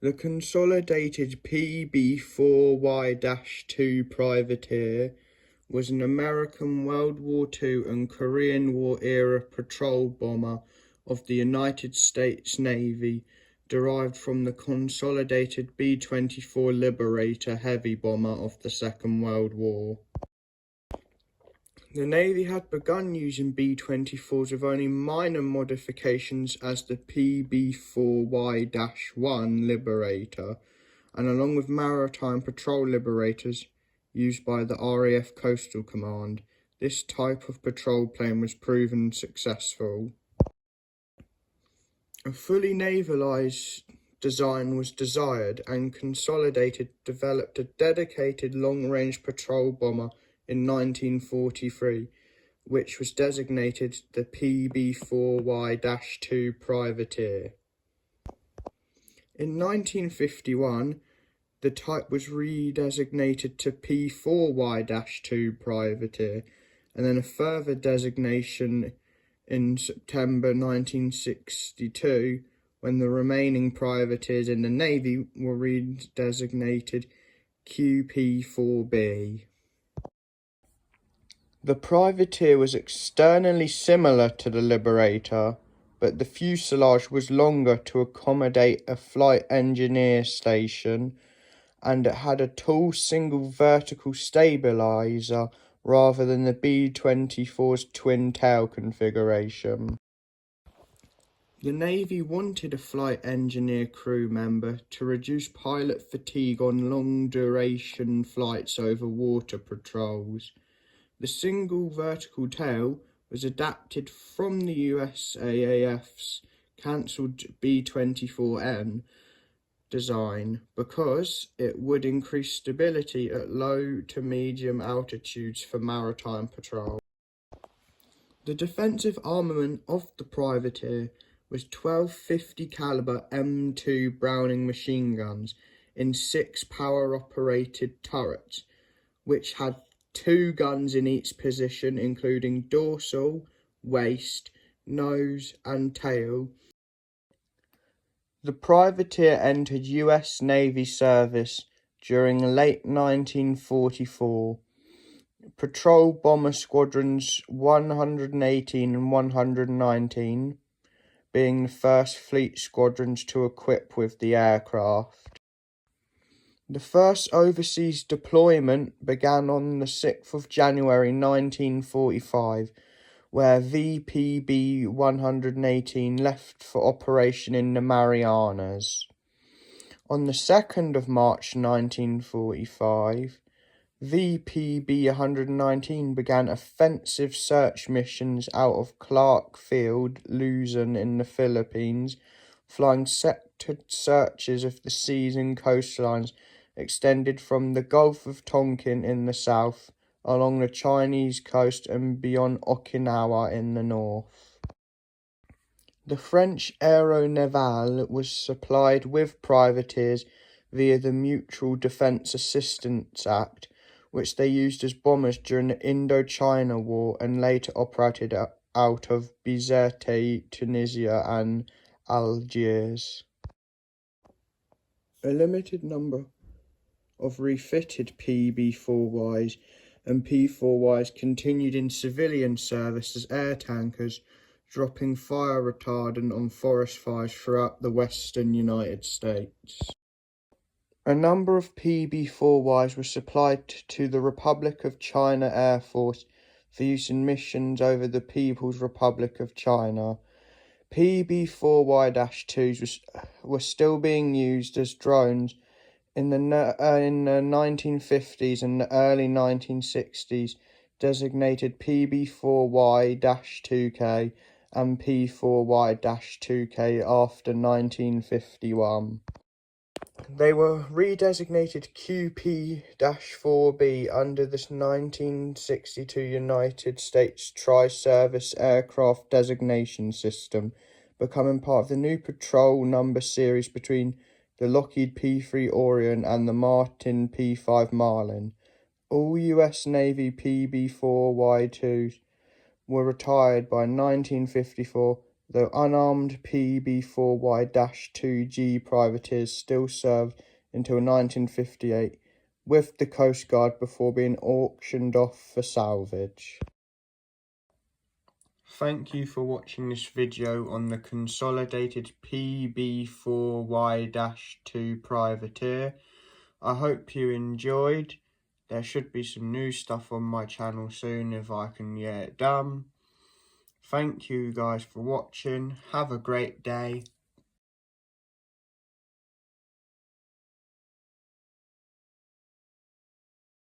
The Consolidated PB4Y-2 privateer was an American World War II and Korean War-era patrol bomber of the United States Navy, derived from the Consolidated B-24 Liberator heavy bomber of the Second World War. The Navy had begun using B-24s with only minor modifications as the PB4Y-1 Liberator, and along with maritime patrol liberators used by the RAF Coastal Command, this type of patrol plane was proven successful. A fully navalised design was desired, and Consolidated developed a dedicated long-range patrol bomber in 1943, which was designated the PB4Y-2 privateer. In 1951, the type was redesignated to P4Y-2 privateer, and then a further designation in September 1962, when the remaining privateers in the Navy were redesignated QP4B. The privateer was externally similar to the Liberator, but the fuselage was longer to accommodate a flight engineer station, and it had a tall single vertical stabilizer rather than the B-24's twin-tail configuration. The Navy wanted a flight engineer crew member to reduce pilot fatigue on long-duration flights over water patrols. The single vertical tail was adapted from the USAAF's cancelled B-24N design because it would increase stability at low to medium altitudes for maritime patrol. The defensive armament of the privateer was 12 50 caliber M2 Browning machine guns in 6 power-operated turrets, which had 2 guns in each position, including dorsal, waist, nose, and tail. The privateer entered US Navy service during late 1944. Patrol Bomber Squadrons 118 and 119 being the first fleet squadrons to equip with the aircraft. The first overseas deployment began on the 6th of January 1945, where VPB-118 left for operation in the Marianas. On the 2nd of March 1945, VPB-119 began offensive search missions out of Clark Field, Luzon in the Philippines, flying sectored searches of the seas and coastlines extended from the Gulf of Tonkin in the south, along the Chinese coast and beyond Okinawa in the north. The French Aéronavale was supplied with privateers via the Mutual Defence Assistance Act, which they used as bombers during the Indochina War and later operated out of Bizerte, Tunisia and Algiers. A limited number of refitted PB4Ys and P4Ys continued in civilian service as air tankers, dropping fire retardant on forest fires throughout the western United States. A number of PB4Ys were supplied to the Republic of China Air Force for use in missions over the People's Republic of China. PB4Y-2s were still being used as drones in the 1950s and the early 1960s, designated PB4Y-2K and P4Y-2K after 1951. They were redesignated QP-4B under the 1962 United States Tri-Service Aircraft Designation System, becoming part of the new patrol number series between the Lockheed P-3 Orion and the Martin P-5 Marlin. All US Navy PB4Y-2s were retired by 1954, The unarmed PB4Y-2G privateers still served until 1958 with the Coast Guard before being auctioned off for salvage. Thank you for watching this video on the Consolidated PB4Y-2 privateer. I hope you enjoyed. There should be some new stuff on my channel soon if I can get it done. Thank you guys for watching. Have a great day.